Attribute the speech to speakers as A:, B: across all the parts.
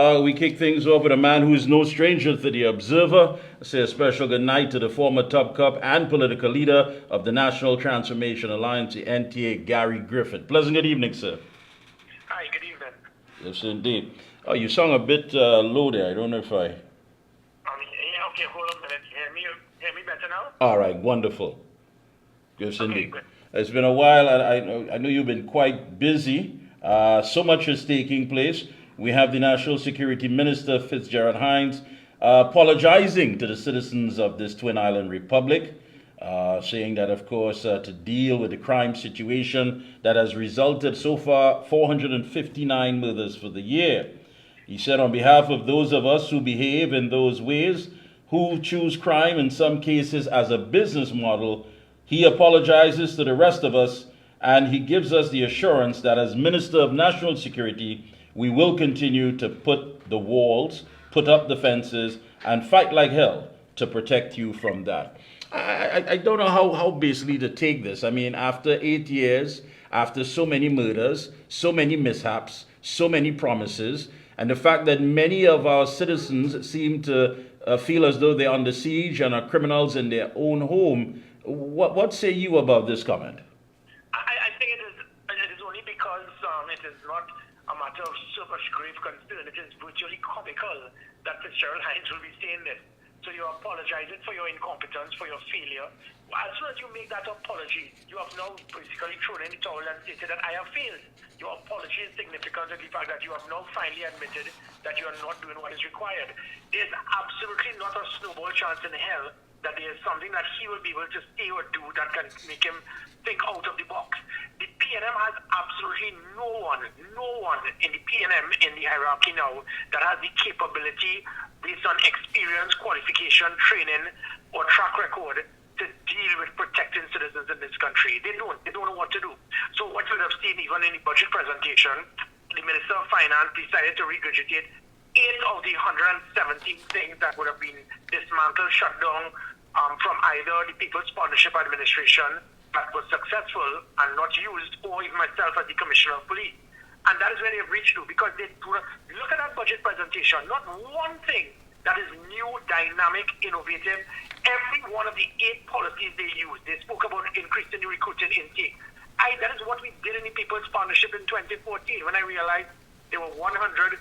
A: We kick things off with a man who is no stranger to the Observer. I say a special good night to the former Top Cup and political leader of the National Transformation Alliance, the NTA, Gary Griffith. Pleasant good evening, sir.
B: Hi, good evening.
A: Yes, indeed. Oh, you sound a bit low there. I don't know if I...
B: Yeah, okay, hold on a minute. Hear me better now?
A: All right, wonderful. Yes,
B: Okay,
A: indeed.
B: good.
A: It's been a while. I know you've been quite busy. So much is taking place. We have the National Security Minister, Fitzgerald Hines, apologizing to the citizens of this Twin Island Republic, saying that, of course, to deal with the crime situation that has resulted so far 459 murders for the year. He said on behalf of those of us who behave in those ways, who choose crime in some cases as a business model, he apologizes to the rest of us, and he gives us the assurance that as Minister of National Security, we will continue to put the walls, put up the fences, and fight like hell to protect you from that. I don't know how basically to take this. I mean, after 8 years, after so many murders, so many mishaps, so many promises, and the fact that many of our citizens seem to feel as though they're under siege and are criminals in their own home, what say you about this comment?
B: I think it is only because it is not a matter of so much grave concern. It is virtually comical that Fitzgerald Hines will be saying this. So you're apologizing for your incompetence, for your failure. As soon as you make that apology, you have now basically thrown in the towel and stated that I have failed. Your apology is significant in the fact that you have now finally admitted that you are not doing what is required. There's absolutely not a snowball chance in hell that there is something that he will be able to say or do that can make him think out of the box. The PNM has absolutely no one in the PNM in the hierarchy now that has the capability based on experience, qualification, training, or track record to deal with protecting citizens in this country. They don't know what to do. So what you would have seen even in the budget presentation, the Minister of Finance decided to regurgitate 8 of the 117 things that would have been dismantled, shut down from either the People's Partnership Administration that was successful and not used, or even myself as the Commissioner of Police. And that is where they've reached to, because they look at that budget presentation, not one thing that is new, dynamic, innovative. Every one of the 8 policies they used, they spoke about increasing the recruiting intake. That is what we did in the People's Partnership in 2014, when I realized there were 100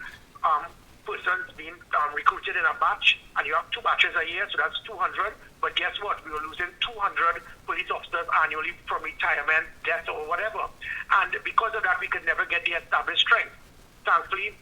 B: persons being recruited in a batch, and you have 2 batches a year, so that's 200. But guess what? We were losing 200 police officers annually from retirement, death, or whatever. And because of that, we could never get the established strength. Thankfully,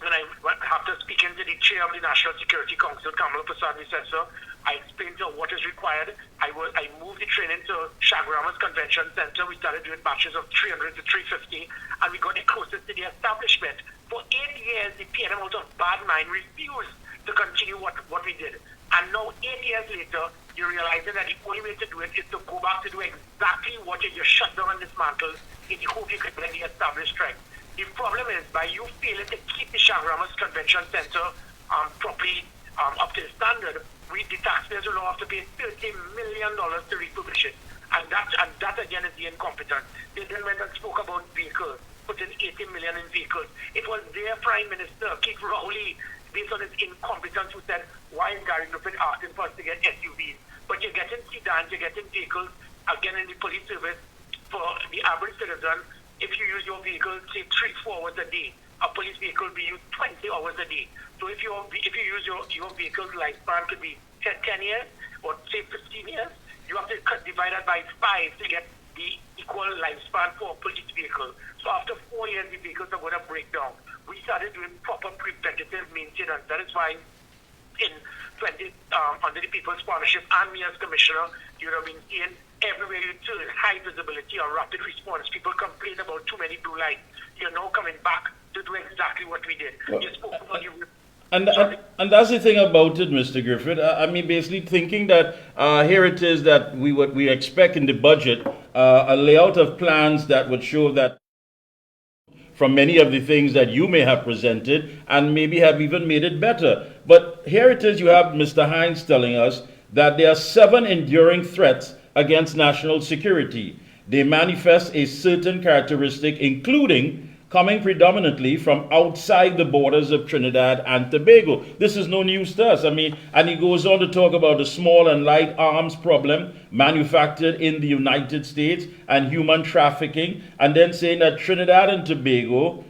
B: after speaking to the chair of the National Security Council, Kamala Prasad Visesa, I explained to her what is required. I moved the training to Shagrama's Convention Center. We started doing batches of 300 to 350, and we got it closest to the establishment. For 8 years, the PNM out of bad mind refused to continue what we did. And now, 8 years later, you're realizing that the only way to do it is to go back to do exactly what you shut down and dismantled in the hope you could get the established strength. The problem is, by you failing to keep the Shagrama's Convention Center properly up to the standard, the taxpayers will now have to pay $30 million to refurbish it. And that again is the incompetence. They then went and spoke about vehicles, put in $80 million in vehicles. It was their Prime Minister, Keith Rowley, based on his incompetence, who said, why is Gary Griffith asking for us to get SUVs? But you're getting sedans, you're getting vehicles, again in the police service, for the average citizen. If you use your vehicle, say 3-4 hours a day, a police vehicle will be used 20 hours a day. So if you use your vehicle's lifespan could be 10 years, or say 15 years, you have to divide that by 5 to get the equal lifespan for a police vehicle. So after 4 years, the vehicles are going to break down. We started doing proper preventative maintenance. That is why under the People's Partnership and me as Commissioner, you have been seeing everywhere you turn high visibility or rapid response. People complain about too many blue lights. You're now coming back to do exactly what we did.
A: Well,
B: you spoke about
A: and that's the thing about it, Mr. Griffith. I mean, basically thinking that here it is that we expect in the budget a layout of plans that would show that from many of the things that you may have presented and maybe have even made it better. But here it is, you have Mr. Hines telling us that there are 7 enduring threats against national security. They manifest a certain characteristic, including coming predominantly from outside the borders of Trinidad and Tobago. This is no news to us. I mean, and he goes on to talk about the small and light arms problem manufactured in the United States and human trafficking, and then saying that Trinidad and Tobago,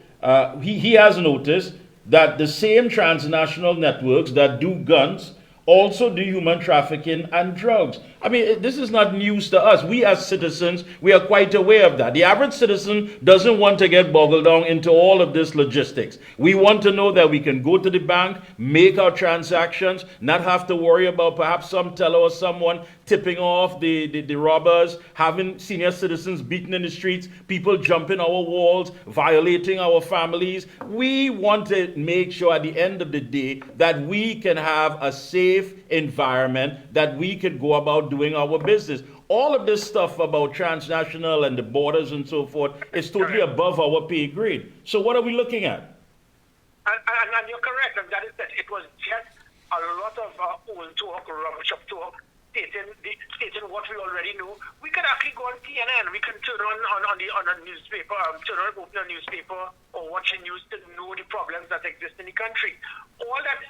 A: he has noticed that the same transnational networks that do guns also do human trafficking and drugs. I mean, this is not news to us. We as citizens, we are quite aware of that. The average citizen doesn't want to get boggled down into all of this logistics. We want to know that we can go to the bank, make our transactions, not have to worry about perhaps some teller or someone tipping off the robbers, having senior citizens beaten in the streets, people jumping our walls, violating our families. We want to make sure at the end of the day that we can have a safe environment, that we could go about doing our business. All of this stuff about transnational and the borders and so forth is totally above our pay grade. So what are we looking at?
B: And you're correct, and that is that it was just a lot of old talk, rubbish of talk, stating what we already knew. We could actually go on CNN. We can turn on a newspaper, open a newspaper or watch the news to know the problems that exist in the country. All that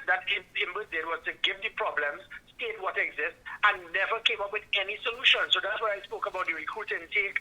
B: Imber did was to give the problems, state what exists, and never came up with any solution. So that's why I spoke about the recruit intake.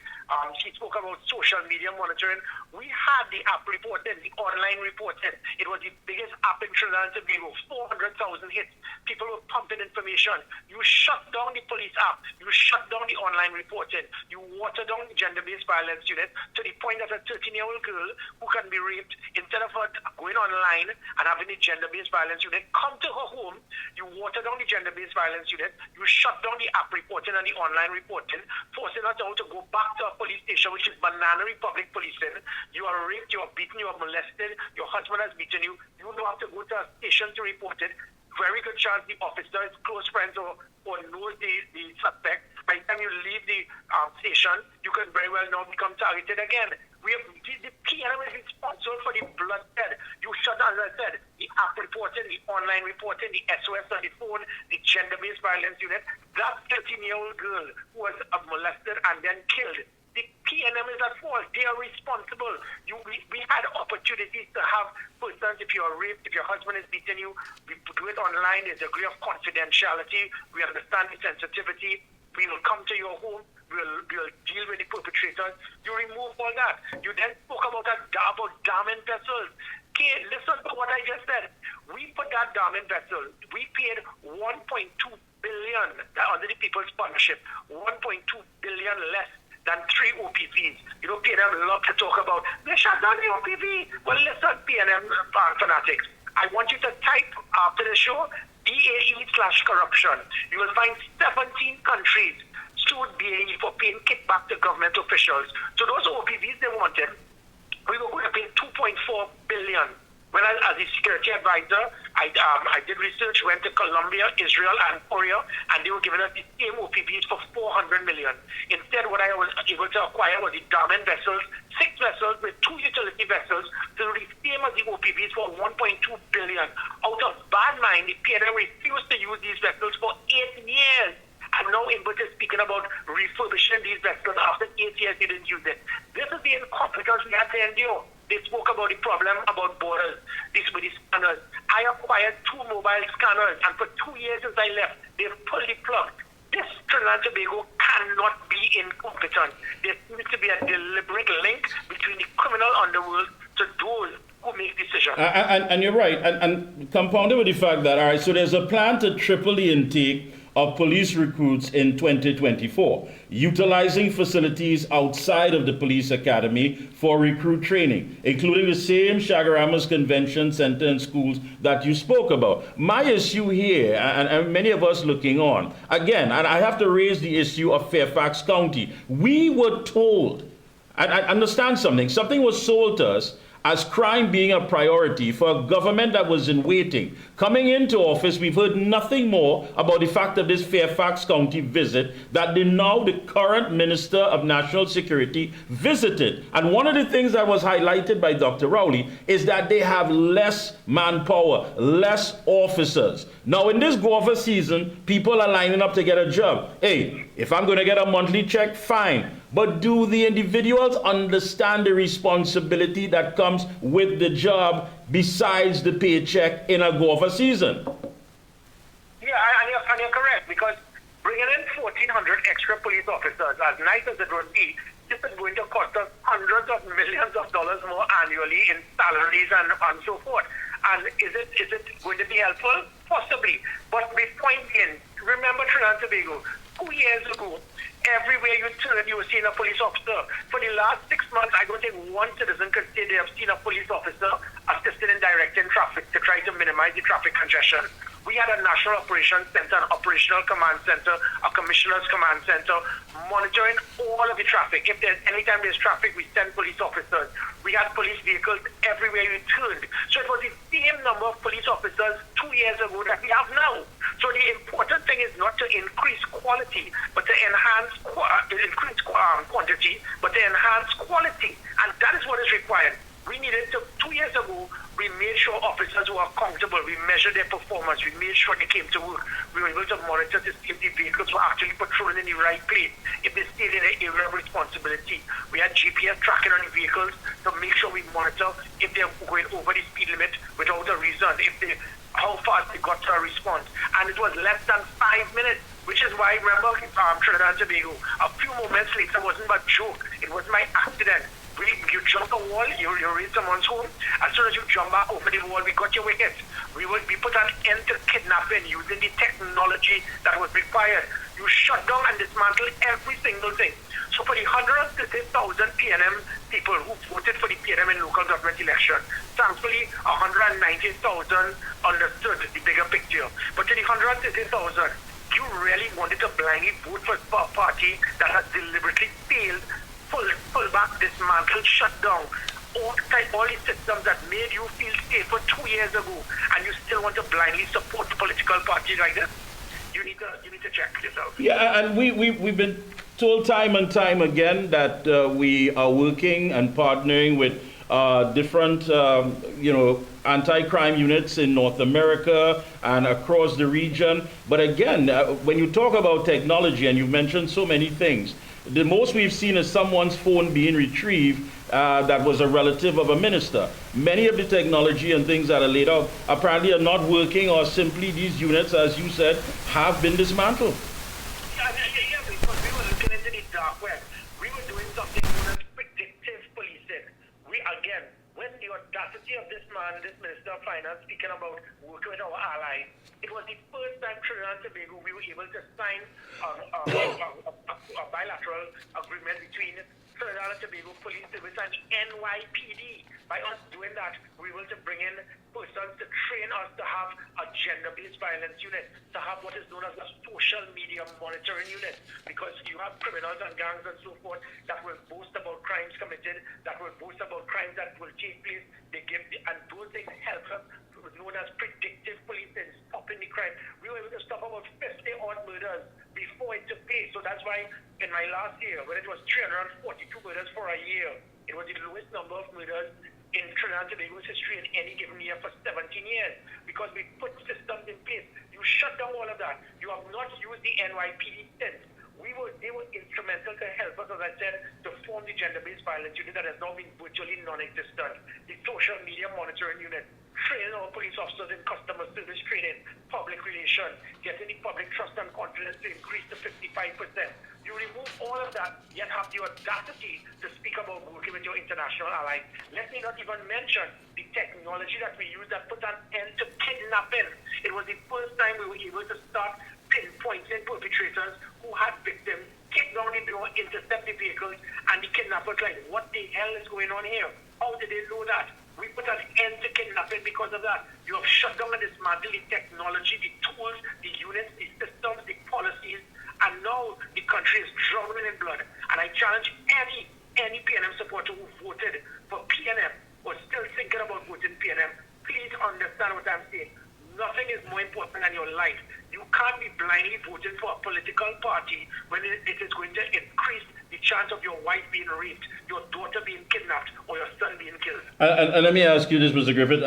B: She spoke about social media monitoring. We had the app reported, the online reported. It was the biggest app in Trinidad and Tobago, 400,000 hits. People were pumping information. You shut down the police app. You shut down the online reporting. You water down the gender-based violence unit to the point that a 13-year-old girl who can be raped, instead of her going online and having the gender-based violence unit come to her home, you water down the gender-based violence unit, you shut down the app reporting and the online reporting, forcing her to go back to a police station, which is Banana Republic policing. You are raped, you are beaten, you are molested, your husband has beaten you. You don't have to go to a station to report it. Very good chance the officer is close friends or knows the suspect. By the time you leave the station, you can very well now become targeted again. The PNM is responsible for the bloodshed. You shut down, as I said, the app reporting, the online reporting, the SOS on the phone, the gender-based violence unit. That 13-year-old girl who was molested and then killed. The PNM is at fault. They are responsible. We had opportunities to have persons, if you are raped, if your husband is beating you, we do it online. There's a degree of confidentiality. We understand the sensitivity. We will come to your home. We'll deal with the perpetrators. You remove all that. You then spoke about dam vessels. Okay, listen to what I just said. We put that dam vessel. We paid 1.2 billion under the People's Partnership. 1.2 billion less than 3 OPVs. You know, PNM love to talk about, they shut down the OPV. Well, listen, PNM fanatics. I want you to type after the show, BAE/corruption. You will find 17 countries sued BAE for paying kickback to government officials. So those OPVs they wanted, we were going to pay 2.4 billion. When as a security advisor, I did research, went to Colombia, Israel, and Korea, and they were giving us the same OPVs for 400 million. Instead, what I was able to acquire was the dormant vessels, 6 vessels with 2 utility vessels, to the same as the OPVs for 1.2 billion. Out of bad mind, the PNM refused to use these vessels for 8 years. And now Imbert is speaking about refurbishing these vessels after 8 years they didn't use it. This is the incompetence we had to endure. They spoke about the problem about borders, these were the scanners. I acquired 2 mobile scanners, and for 2 years since I left, they've pulled the plug. This Trinidad and Tobago cannot be incompetent. There needs to be a deliberate link between the criminal underworld to those who make decisions.
A: And you're right, and compounded with the fact that, all right, so there's a plan to triple the intake of police recruits in 2024, utilizing facilities outside of the police academy for recruit training, including the same Chaguaramas Convention Center and schools that you spoke about. My issue here, and many of us looking on, again, and I have to raise the issue of Fairfax County. We were told, and I understand something was sold to us as crime being a priority for a government that was in waiting. Coming into office, we've heard nothing more about the fact of this Fairfax County visit that the current Minister of National Security visited. And one of the things that was highlighted by Dr. Rowley is that they have less manpower, less officers. Now, in this go-over season, people are lining up to get a job. Hey, if I'm going to get a monthly check, fine. but do the individuals understand the responsibility that comes with the job besides the paycheck in a golfer season?
B: Yeah, and you're correct, because bringing in 1,400 extra police officers, as nice as it would be, this is going to cost us hundreds of millions of dollars more annually in salaries and so forth. And is it going to be helpful? Possibly. But the point being, remember Trinidad and Tobago, 2 years ago, everywhere you turn, you were seeing a police officer. For the last 6 months, I don't think one citizen could say they have seen a police officer assisting in directing traffic to try to minimize the traffic congestion. We had a National Operations Center, an Operational Command Center, a Commissioner's Command Center, monitoring all of the traffic. If there's anytime there's traffic, we send police officers. We had police vehicles everywhere you turned. So it was the same number of police officers 2 years ago that we have now. So the important thing is not to increase quality, but to enhance quantity, but to enhance quality. And that is what is required. We needed to, 2 years ago, we made sure officers were accountable. We measured their performance. We made sure they came to work. We were able to monitor to see if the vehicles were actually patrolling in the right place, if they stayed in an area of responsibility. We had GPS tracking on the vehicles to make sure we monitor if they're going over the speed limit without a reason, how fast they got to a response. And it was less than 5 minutes, which is why, remember, Trinidad and Tobago, a few moments later wasn't a joke. It was my accident. You jump a wall, you raise someone's home. As soon as you jump back over the wall, we got your wicket. We put an end to kidnapping using the technology that was required. You shut down and dismantle every single thing. So for the 130,000 PNM people who voted for the PNM in local government election, thankfully 190,000 understood the bigger picture. But to the 130,000, you really wanted to blindly vote for a party that has deliberately failed, pull back, dismantle, shut down all the systems that made you feel safer 2 years ago, and you still want to blindly support a political party like this? You need to check yourself.
A: Yeah, and we've been told time and time again that we are working and partnering with different, anti-crime units in North America and across the region. But again, when you talk about technology, and you've mentioned so many things, the most we've seen is someone's phone being retrieved that was a relative of a minister. Many of the technology and things that are laid out apparently are not working, or simply these units, as you said, have been dismantled.
B: Yeah, because we were looking into the dark web. We were doing something known as predictive policing. When the audacity of this man, this Minister of Finance, speaking about working with our allies, it was the first time Trinidad and Tobago we were able to sign a bilateral agreement between Trinidad and Tobago Police Service and NYPD. By us doing that, we were able to bring in persons to train us to have a gender-based violence unit, to have what is known as a social media monitoring unit, because you have criminals and gangs and so forth that will boast about crimes committed, that will boast about crimes that will take place. And those things help us, known as predictive policing, stopping the crime. We were able to stop about 50 odd murders before it took place. So that's why in my last year, when it was 342 murders for a year, it was the lowest number of murders in Trinidad and Tobago's history in any given year for 17 years, because we put systems in place. You shut down all of that. You have not used the NYPD since. They were instrumental to help us, as I said, to form the gender-based violence unit that has now been virtually non-existent. The social media monitoring unit, training our police officers in customer service training, public relations, getting the public trust and confidence to increase to 55%. You remove all of that, yet have the audacity to speak about working with your international allies. Let me not even mention the technology that we use that put an end to kidnapping. It was the first time we were able to start pinpointing perpetrators who had victims, kick down the door, intercept the vehicles, and the kidnappers like, what the hell is going on here? How did they know that? We put an end to kidnapping because of that. You have shut down and dismantled the technology, the tools, the units, the systems, the policies, and now the country is drowning in blood. And I challenge any PNM supporter who voted for PNM or still thinking about voting PNM, please understand what I'm saying. Nothing is more important than your life. You can't be blindly voting for a political party when it is going to increase the chance of your wife being raped, your daughter being kidnapped, or your son being killed.
A: And let me ask you this, Mr. Griffith.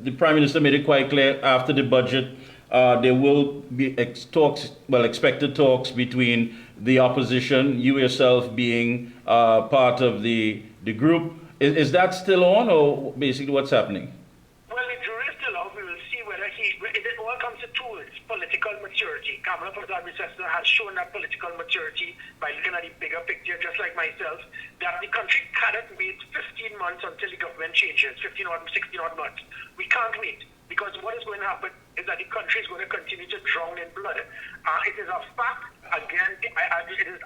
A: The Prime Minister made it quite clear after the budget there will be expected talks between the opposition, you yourself being part of the group. Is that still on, or basically what's happening?
B: Well, the jury is still out. We will see whether it all comes to tools, political maturity. Kamala has shown that political maturity by looking at the bigger picture, just like myself, that the country cannot wait 15 months until the government changes, 15 or 16 odd months. We can't wait, because what is going to happen is that the country is going to continue to drown in blood. It is a fact. Again,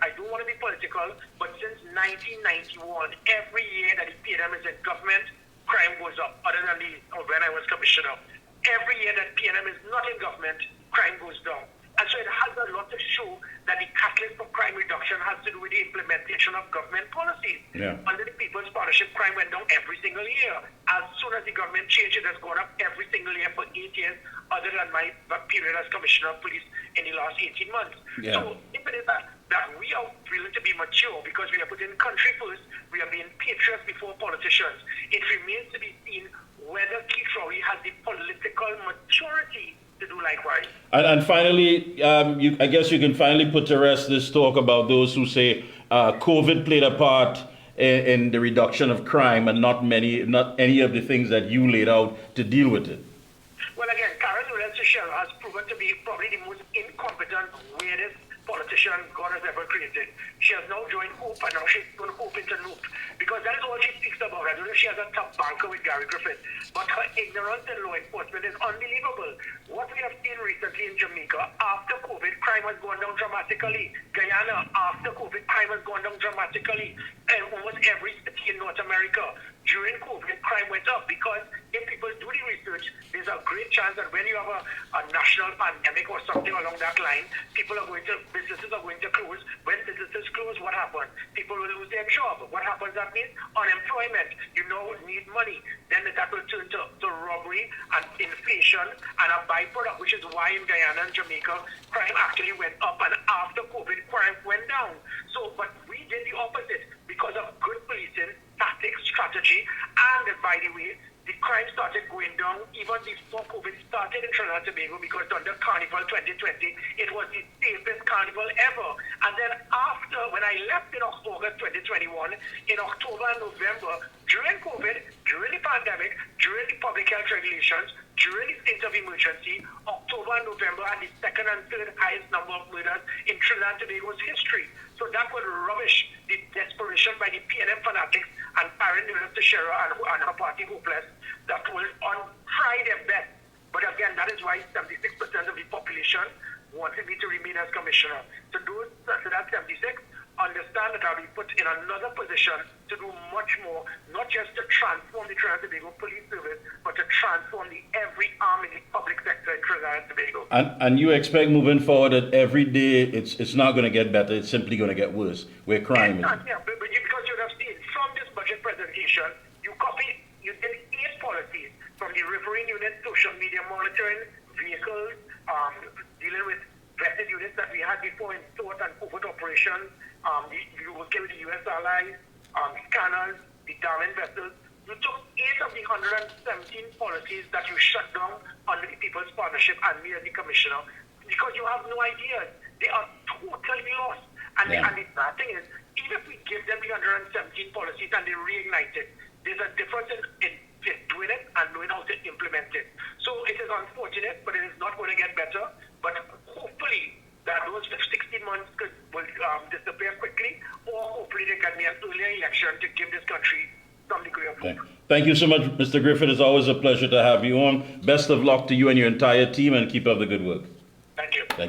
B: I don't want to be political, but since 1991, every year that the PNM is in government, crime goes up, other than when I was commissioner. Every year that PNM is not in government, crime goes down. And so it has a lot to show that the catalyst for crime reduction has to do with the implementation of government policies.
A: Yeah.
B: Under the People's Partnership, crime went down every single year. As soon as the government changed, it has gone up every single year for 8 years, other than my period as Commissioner of Police in the last 18 months.
A: Yeah.
B: So if it is that we are willing to be mature because we are putting country first, we are being patriots before politicians, it remains to be seen whether Keith Rowley has the political maturity to do likewise.
A: And finally, I guess you can finally put to rest this talk about those who say COVID played a part in the reduction of crime and not any of the things that you laid out to deal with it.
B: Well, again, Karen Newell-Shell has proven to be probably the most incompetent, weirdest politician God has ever created. She has now joined Hope, and now she's going to Hope into Loop, because that is all she speaks about. I don't know if she has a top banker with Griffith, but her ignorance in law enforcement is unbelievable. What we have seen recently in Jamaica, after COVID, crime has gone down dramatically. Guyana, after COVID, crime has gone down dramatically. And almost every city in North America, during COVID, crime went up, because if people do the research, there's a great chance that when you have a national pandemic or something along that line, businesses are going to close. When businesses close, what happens? People will lose their job. What happens? That means unemployment. You know, need money. Then that will turn to robbery and inflation and a byproduct, which is why in Guyana and Jamaica, crime actually went up, and after COVID, crime went down. So, but we did the opposite because of good policing, tactics, strategy, and by the way, the crime started going down even before COVID started in Trinidad and Tobago, because under Carnival 2020, it was the safest carnival ever. And then after, when I left in August 2021, in October and November, during COVID, during the pandemic, during the public health regulations, during the state of emergency, October and November had the second and third highest number of murders in Trinidad and Tobago's history. So that would rubbish the desperation by the PNM fanatics and Karen Newell-Shell and her party Hopeless that will try their best. But again, that is why 76% of the population wanted me to remain as commissioner. So that 76 understand that I'll be put in another position to do much more, not just to transform the Trinidad and Tobago Police Service, but to transform every arm in the public sector in Trinidad and Tobago.
A: And you expect moving forward that every day it's not going to get better, it's simply going to get worse, where crime is.
B: Yeah, because you have seen from this budget presentation, you did 8 policies, from the riverine unit, social media monitoring, vehicles, dealing with vested units that we had before in SWOT and covert operations, you working with the U.S. allies, scanners, the Darwin vessels. You took 8 of the 117 policies that you shut down under the People's Partnership and me as the commissioner, because you have no ideas. They are totally lost. And the bad thing is, even if we give them the 117 policies and they reignite it, there's a difference in doing it and knowing how to implement it. So it is unfortunate, but it is not going to get better. But hopefully that those 16 months will disappear quickly, or hopefully they can be an earlier election to give this country some degree of hope.
A: Thank you so much, Mr. Griffith. It's always a pleasure to have you on. Best of luck to you and your entire team, and keep up the good work.
B: Thank you.
A: Thank you.